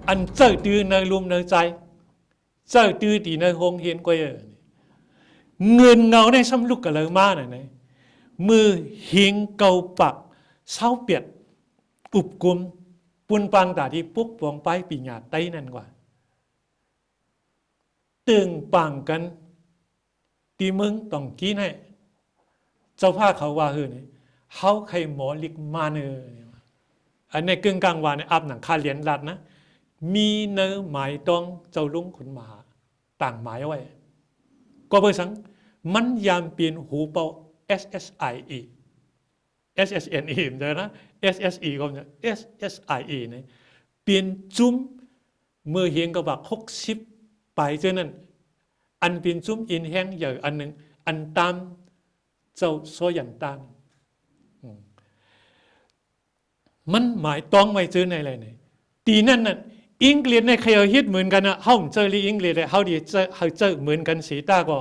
อันเจ้าตือในลุมในใจเจ้าตือตีในหงเฮียนกวยเงินเงาในซ้ำลูกกะเลยมาหน่อยมือหิงเกาปักเศร้าเปียดอุบกุมปุนปังตาที่ปุ๊กปองไปปีหยาไต้นั่นกว่าตึงปังกันตีมึงต้องกี้ให้เจ้าผ้าเขาว่าเฮ้ยเขาใครหมอลิกมาเนออันในกึ่งกลางวันอับหนังคาเหรียญรัดนะมีเนื้อหมายต้องเจ้าลุงขุนมาต่างหมายไว้ก็เพื่อสังมันยามเปลี่ยนหูเป่า SSIE SSNE เดี๋ยวนะ SSE ก็เนี่ย SSIE เนี่ยเปลี่ยนจุ้มเมื่อเห็นก็บัก60ไปเจ้านั้นอันเปลี่ยนจุ้มอินแห้งอย่างอันหนึ่งอันตามเจ้าโซยันตามมันหมายต้องไว้เจอในอะไรเนี่ยตีนั่นน่ะอังกฤษในใครเอาฮิตเหมือนกันนะเฮาเจอลีอังกฤษเลยเฮาดีเจอเหมือนกันสีตาก็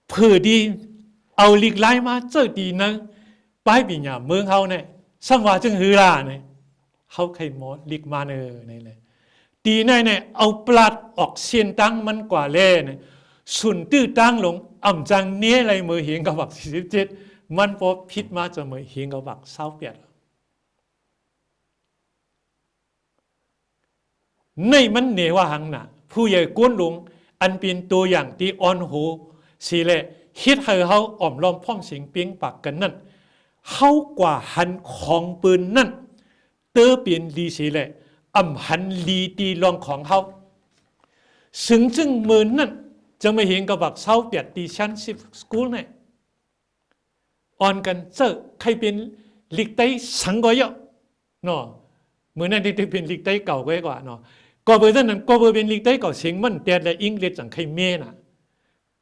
เพื่อดีเอาลีกไล่มาเจอดีนะไปปีหน้าเมืองเฮาเนี่ยสังวาจึงฮือล่ะเนี่ยเฮาใครหมอลีกมาเนอนี่แหละตีในเนี่ยเอาปลัดออกเสียนตั้งมันกว่าเล่เนี่ยสุนตื้อตั้งลงอ่ำจังเนี้ยอะไรมือเหียงกับบัก47มันพอพิษมาจะมือเหียงกับบัก28ในมันเหนว่าหังหนาผู้ใหญ่ก้นหลงอันเป็นตัวอย่างที่อ่อนหูสิเลฮิตให้เขาอ่อมล้อมพ่อมสิงเปียงปากกันนั่นเขากว่าหันของปืนนั่นเตอเปลี่ยนลีสิเลอ่ำหันลีตีลองของเขาซึ่งมือนั่นจะไม่เห็นกับบักเศร้าเปียดตีชั้น10สกูลเนี่ยอ่อนกันเจอใครเป็นลิกไตสังก็เยอะเนาะเหมือนนั่นที่เป็นลิกไตเก่าก็กว่าเนาะก็เบอร์นั้นก็เบอร์เป็นลิกไตเก่าเสียงมันแต่ละอังกฤษจังใครเมียน่ะ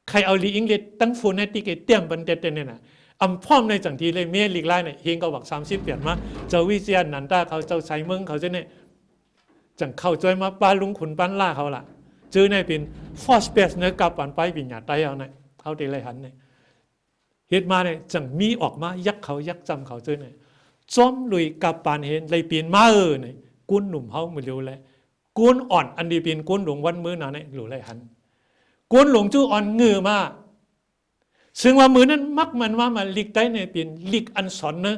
ใครเอาลีอังกฤษตั้งฟูนติกเตรียมบันเด็ดเนี่ยน่ะอำพร้อมในจังทีเลยเมียลิกไล่เนี่ยเฮงก็บัก30เปลี่ยนมาเจ้าวิเชียรนันตาเขาเจ้าใช้เมืองเขาจะเนี่ยจังเข้าใจมาป้าลุงขุนปั้นล่าเขาล่ะเจอในเป็นฟอสเปสเนื้อกับปันไปปีหยาไตเอาเนี่ยเขาตีไรหันเนี่ยเหตุมาเนี่ยจังมีออกมายักเขายักจำเขาเจอเนี่ยจอมลุยกับปานเห็นเลยเปลี่ยนมาเนี่ยกุ้นหนุ่มเขาไม่รู้เลยกุ้นอ่อนอันดีเปลี่ยนกุ้นหลงวันมื้อนั้นเนี่ยหลุไรหันกุ้นหลงจู้อ่อนเงือมาซึ่งว่ามือนั้นมักมันว่ามาลีกไตเนี่ยเป็นลีกอันสอนเนะ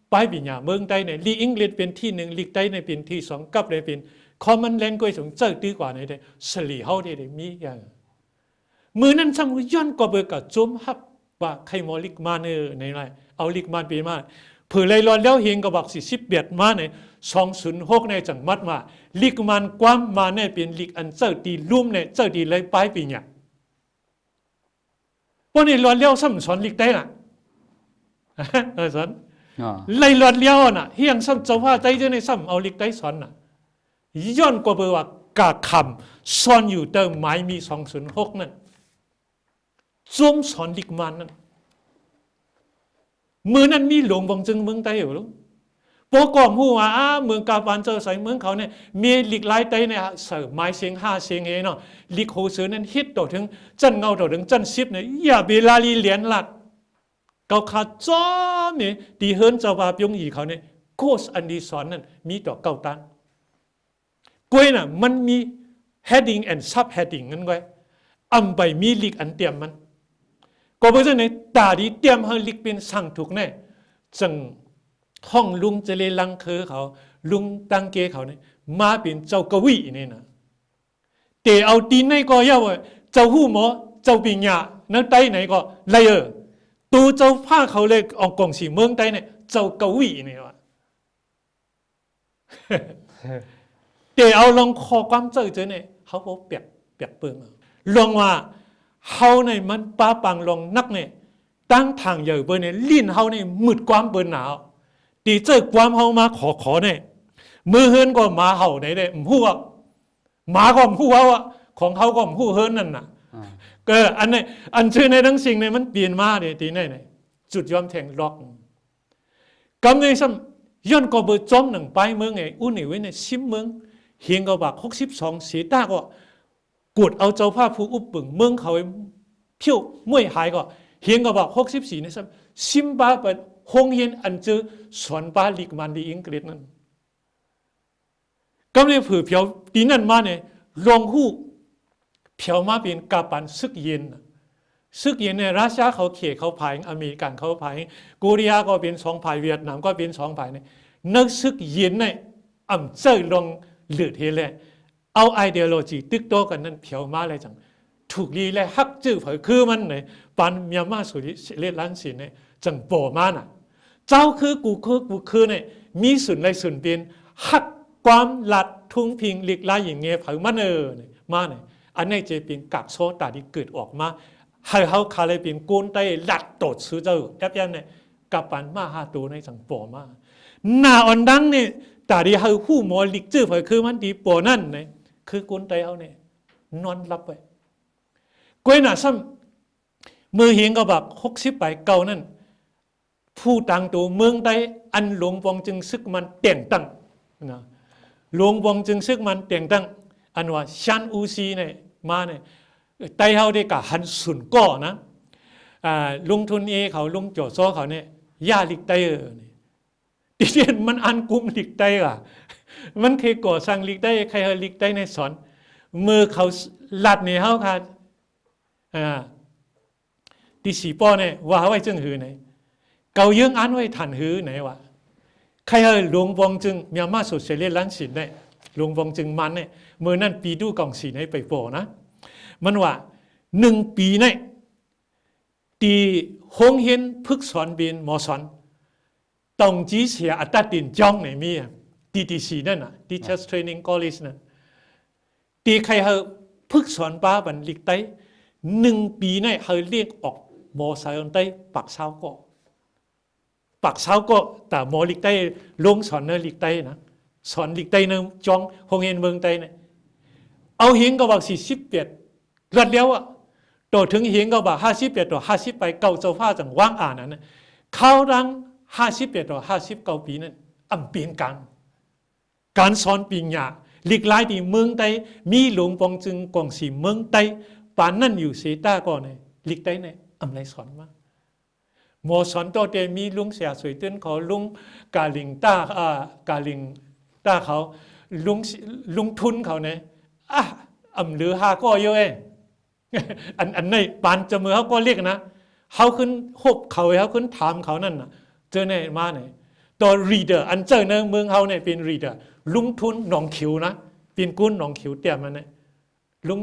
ไปปีหยาเมืองไตเนี่ยลีอังกฤษเป็นที่1ลีกไตเนี่ยเป็นที่2กับเลยเป็นคอมมันแรงกว่าสงเจอดีกว่าในเดสลีเฮาได้มีอย่างมือนั้นสมุย้อนก็เบิกกับจมฮับว่าใครมอลิกมาเนอในไรเอาลิกมาปีมาเผื่อเลยรอนแล้วเฮงกับบัก40เบียดมาใน206ในจังมัดมาลิกมันความมาในเป็นลิกอันเจอดีลุ่มในเจอดีเลยปลายปีเนี่ยพวกนี้รอนแล้วซ้ำสอนลิกได้น่ะสอนเลยรอนแล้วน่ะเฮียงซ้ำเจ้าว่าใจเจ้าในซ้ำเอาลิกได้สอนน่ะย้อนก็เบอร์ว่ากาคำซ่อนอยู่เติมหมายมี206นั่นจมสอนลิกมันนั่นมือนั้นมีหลวงบางจึงเมืองไต้อยู่ลูกโปกอมหัวเมืองกาบานเจอใส่เมืองเขาเนี่ยมีลิกไล่ไต้เนี่ยเสือไม้เสียง5เสียงเนาะลิกโฮเสือนั้นฮิตต่อถึงจันเงาต่อถึงจันซิบเนี่ยอย่าเบลาลีเหรียญหลัดเกาขาจ้อมเนี่ยตีเฮิร์นเจ้าบาปยงอีเขาเนี่ยโคสอันดีสอนนั่นมีต่อเก้าตันกล้วยน่ะมันมี heading and sub heading นั่นไว้อำไปมีลิกอันเตรียมมันก็เพราะฉะนั้นตาดีเตรียมให้ลิกเป็นสั่งถูกแน่จังห้องลุงเจเลลังเคอเขาลุงตังเกเขาเนี่ยมาเป็นเจ้ากวีนี่นะแต่เอาตีนในก็เยาว่าเจ้าหู้หมอเจ้าปิญญานักไต้ไหนก็เลยตัวเจ้าผ้าเขาเลยออกกองสีเมืองไต้เนี่ยเจ้ากวีนี่วะแต่เอาลองคอความเจอเนี่ยเขาบอกเปียกเปิงลองว่าเขาในมันป้าปังลองนักเนี่ยตั้งทางใหญ่เบอร์เนี่ยลิ้นเขาเนี่ยมืดความเบอร์หนาวตีเจอความเขามาขอเนี่ยมือเฮินก็มาเห่าไหนเลยพูดว่าหมาก็พูดว่าของเขาก็พูดเฮินนั่นน่ะก็อันนี้อันชื่อในทั้งสิ่งเนี่ยมันเปลี่ยนมาเนี่ยตีไหนจุดยอมแทงล็อกกำเนิดซ้ำย้อนก็เบอร์จอมหนังไปเมืองไงอุ้นไว้ในซิมเมืองเฮียงก็บัก62เสียตาก็กดเอาเจ้าผ้าผู้อุบปึงเมืองเขาเพี้ยวมวยหายก็เฮียงก็บัก64ในซ้ำซิมบ้าเป็นหงเฮียนอันเจอสอนบ้าลิกมันดีอังกฤษนั่น ก็เลยผือเพียวตีนั่นมาเนี่ยลงหูเพียวมาเป็นกาปันซึกเย็นซึกเย็นเนี่ยรัสเซียเขาเขตเขาพายอเมริกันเขาพายเกาหลีก็เป็นสองพายเวียดนามก็เป็นสองพายเนี่ยนักซึกเย็นเนี่ยเจอลงเลือดเฮเลยเอาไอเดียโลจีตึกโตกันนั่นเพียวมาเลยจังถูกลีเลยฮักจื้อเผยคือมันเนี่ยปันเมียมาสุริเลล้านสินเนี่ยจังโปมาน่ะเจ้าคือกูเนี่ยมีส่วนในส่วนเป็นฮักความหลัดทุ่งพิงหลีกลายอย่างเงี้ยเผยมันเนี่ยมาเนี่ยอันนี้จะเป็นกักโซตาที่เกิดออกมาให้เขาคาเลยเป็นกุนไตหลัดโตดซื้อเจ้าแอบยันเนี่ยกับปันมาหาตัวในจังโปมาหน้าอ่อนดังเนี่ยแต่ที่เขาหู้หมอหลีกจื้อเผยคือมันดีโปนั่นเนี่ยคือกุนไตเขาเนี่ยนอนรับไปกวยหน้าซ้ำมือเหียงก็แบบ60ไปเก่านั่นผู้ต่างตัวเมืองใดอันหลวงปองจึงซึกมันแต่งตั้งนะหลวงปองจึงซึกมันแต่งตั้งอันว่าชันอูซีเนี่ยมาเนี่ยไตเขาได้กับหันสุนก่อนะลงทุนเขาลงโจโซเขาเนี่ยย่าลิกไตดิเดียนมันอันกุมลิกไตอ่ะมันเคยก่อสร้างลิกไตใครเฮลิกไตในสอนมือเขาหลัดเนี่ยเขาค่ะที่สีป้อเนี่ยว่าไว้จึงหือไหนเกาเยื่องอันไว้ทันหือไหนวะใครหลวงวงจึงเมียมาสุดเสลียล้านสินเนี่ยหลวงวงจึงมันเนี่ยเมื่อนั้นปีดูกองสีในไปโปนะมันว่า1 ปีเนี่ยตีหงเห็นพึกสอนบินมอสอนตรงจีเสียอัตตินจ้องไหนมีTTC นั่นน่ะ Teachers Training College นั่นตีใครพึกสอนป้าบันลิกไต1 ปีเนี่ยเขาเรียกออกมอสอนไตปักเช้าก็แต่มอลิกไตลงสอนเนลิกไตนะสอนลิกไตเนจ้องหงเห็นเมืองไตเนี่ยเอาเฮงก็บอก48รัดแล้วต่อถึงเฮงก็บอก58ต่อ50ไปเก่าเจ้าฟ้าจังว่างอ่านนั้นเขาดัง58ต่อ59ปีนั้นเปลี่ยนการสอนปีญาลิกไลที่เมืองไตมีหลวงปองจึงกองสีเมืองไตปานนั่นอยู่เสตาก่อนเนี่ยลิกไตเนี่ยไรสอนมาหมอสอนตัวเตมีลุงเสียสวยเต้นเขาลุงกาลิงต้าเขาลุงทุนเขาเนี่ยหรือหาก็เยอะอันในปานจมือเขาก็เรียกนะเขาขึ้นหบเขาเขาขึ้นถามเขานั่นน่ะเจอในมาเนี่ยตัวรีเดอร์อันเจอในเมืองเขาเนี่ยเป็นรีเดอร์ลุงทุนหนองขิวนะเป็นกุ้นหนองขิวเตี่ยมันเนี่ยลุง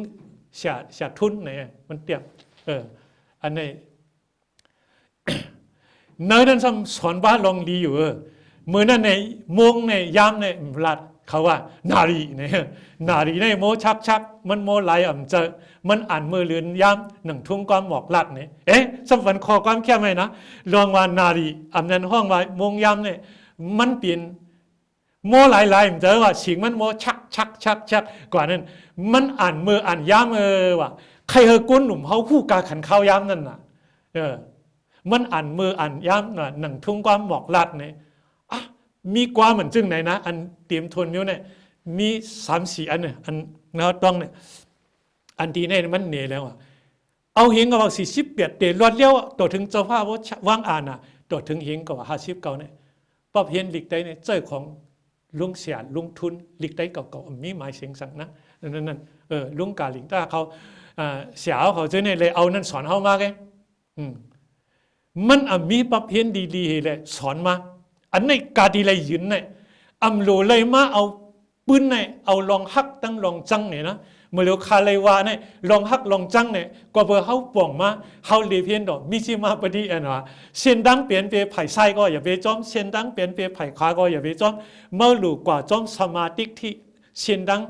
เสียทุนเนี่ยมันเตี่ยอันนี้เนื้อนั้นสอนบ้านลองดีอยู่เมื่อนั้นในมงในย้ำในหลัดเขาว่านารีในโมชักมันโมไหลเจอมันอ่านมือเลือนย้ำหนังทุ่งความหมอกหลัดเนี่ยสมฝันคอความแค่ไหมนะลองว่านารีนั้นห้องว่ามงย้ำเนี่ยมันเปลี่ยนโมไหลเจอว่าสิงมันโมชักกว่านั้นมันอ่านมืออ่านย้ำว่าใครกุ้นหนุ่มเขาคู่กาขันข้าวย้ำนั่นน่ะมันอ่านมืออ่านย้ำหนังทุ่งความหมอกหลัดเนี่ยมีกว่าเหมือนจึงไหนนะอันเตรียมทนอยู่เนี่ยมี3-4อันเนี่ยอันเราต้องเนี่ยอันที่เนี่ยมันเหนื่อยแล้วเอาเฮงก็ว่า48เตะรอดเลี้ยวต่อถึงเจ้าภาพว่างอ่านต่อถึงเฮงก็ว่า50เก่าเนี่ยป๊อบเห็นหลีกไตเนี่ยเจ้าของลุงเสียลุงทุนหลีกไตเก่าๆมีหมายเสียงสั่งนะนั่นลุงกาหลิงต้าเขาเสียเขาเจ้าเนี่ยเลยเอานั่นสอนเขามาไงมันมีป๊อบเห็นดีๆเลยสอนมาอันในกาดีเลยยืนเนี่ยโลเลยมาเอาปืนเนี่ยเอาลองฮักตั้งลองจังเนี่ยนะเมื่อเราคาเลยวาเนี่ยลองฮักลองจังเนี่ยก็เบอร์เขาป่องมาเขาเลียเพียนดอกมิจิมาปฏิอันว่าเส้นดังเปลี่ยนไปไผ่ไส้ก็อย่าไปจ้อมเส้นดังเปลี่ยนไปไผ่ขวาก็อย่าไปจ้อมเมื่อหลูกว่าจ้อมสมาธิที่เส้นดัง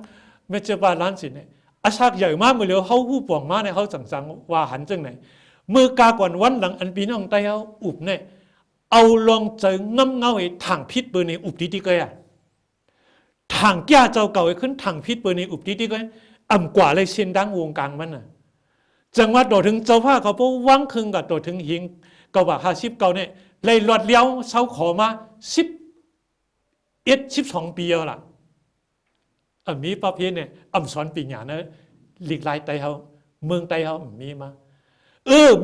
ไม่จะบาลานซ์สิเนี่ยอาชากใหญ่มากเมื่อเราเขาผู้ป่องมาเนี่ยเขาจังว่าหันจังไหนเมื่อกากวนวันหลังอันปีน้องไตเขาอุบเนี่ยเอาลองเจอน้ำเงาไอ้ทางพิษเบอร์ในอุบดีๆก็ทางแก่เจ้าเก่าไอ้ขึ้นทางพิษเบอร์ในอุบดีๆก็กว่าเลยเส้นดังวงกลางมันจังว่าโดดถึงเจ้าผ้าเขาพวกวังคึงกับโดดถึงหิงก็ว่า50เก่าเนี่ยเลยหลอดเลี้ยวเสาขอมา12 ปีแล้วล่ะมีประเภทเนี่ยสอนปีหยานะหลีกลายไตเขาเมืองไตเขามีมา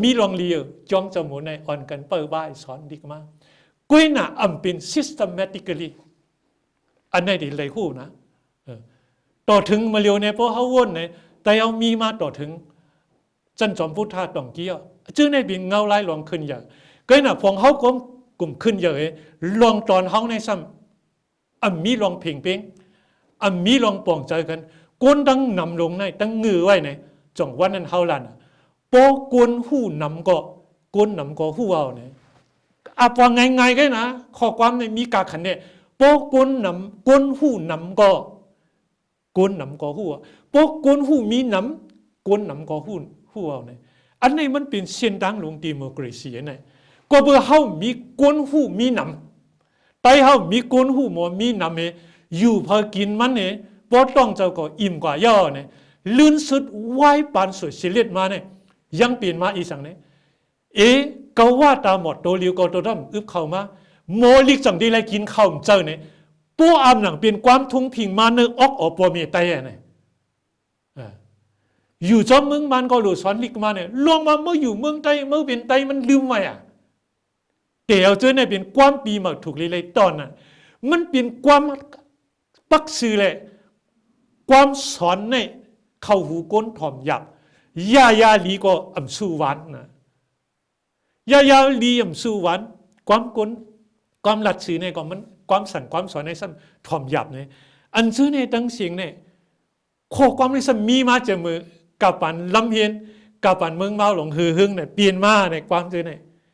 มีลองเลียวจ้องจมูกในอ่อนกันเปิดบ้ายสอนดีมากกุ้ยน่ะเป็น systematically อันนี้ดีเลยหู้นะ ต่อถึงมาเลียวเนี่ยพอเขาวนเนี่ยแต่เอามีมาต่อถึงจันจอมพุทธาตองเกี้ยวจึงในบินเงาไล่ลองขึ้นเยอะก็น่ะพวงเขาก็กลุ่มขึ้นเยอะลองตอนเขาในซ้ำมีลองเพ่งเพ่งมีลองป่องใจกันก้นตั้งนำลงในตั้งงือไว้ในจังวันนั้นเขาลันโปก้นหู้นำก็ก้นนำก็หู้เอาเนี่ยปองไงกันนะข้อความในมีกาขันเนี่ยโปก้นนำก้นหู้นำก็ก้นนำก็หู้โปก้นหู้มีนำก้นนำก็หู้เอาเนี่ยอันนี้มันเป็นเส้นทางลงดิโมคราซีเนี่ยก็เพื่อเขามีก้นหู้มีนำแต่เขามีก้นหู้มันมีนำอยู่พอกินมันเนี่ยพอต้องเจ้าก็อิ่มกว่าย่อเนี่ยลื่นสุดไหวปานสุดสิเลียดมาเนี่ยยังเปลี่ยนมาอีสังเนี่ยก็ว่าตาหมดตัวเลียวก็ตัวดำอึบเข้ามาโมลิกจังที่ไรกินข้าวเจ้าเนี่ยปูอามหนังเป็นความทุ่งพิงมาเนื้อออกอปมีไตเนี่ยอยู่จอมเมืองมันก็หลุดสอนลิกมาเนี่ยลงมาเมื่ออยู่เมืองไตเมื่อเป็นไตมันลืมไว้เดี๋ยวเจอเนี่ยเป็นความปีมาถูกเลยตอนนั้นมันเป็นความปักซื่อเลยความสอนเนี่ยเข้าหูก้นถ่อมหยับยาลีก็อ่ำสู้วันนะยาลีอ่ำสู้วันความก้นความหลัดสื่อเนี่ยก็มันความสั่งความสอนในซ้ำถ่อมหยับเนี่ยอันซื้อเนี่ยตั้งเสียงเนี่ยข้อความในซ้ำมีมาจากมือกับปันลำเพียนกับปันเมืองเมาหลงหือหึงเนี่ยเปลี่ยนมาในความซื้อเนี่ย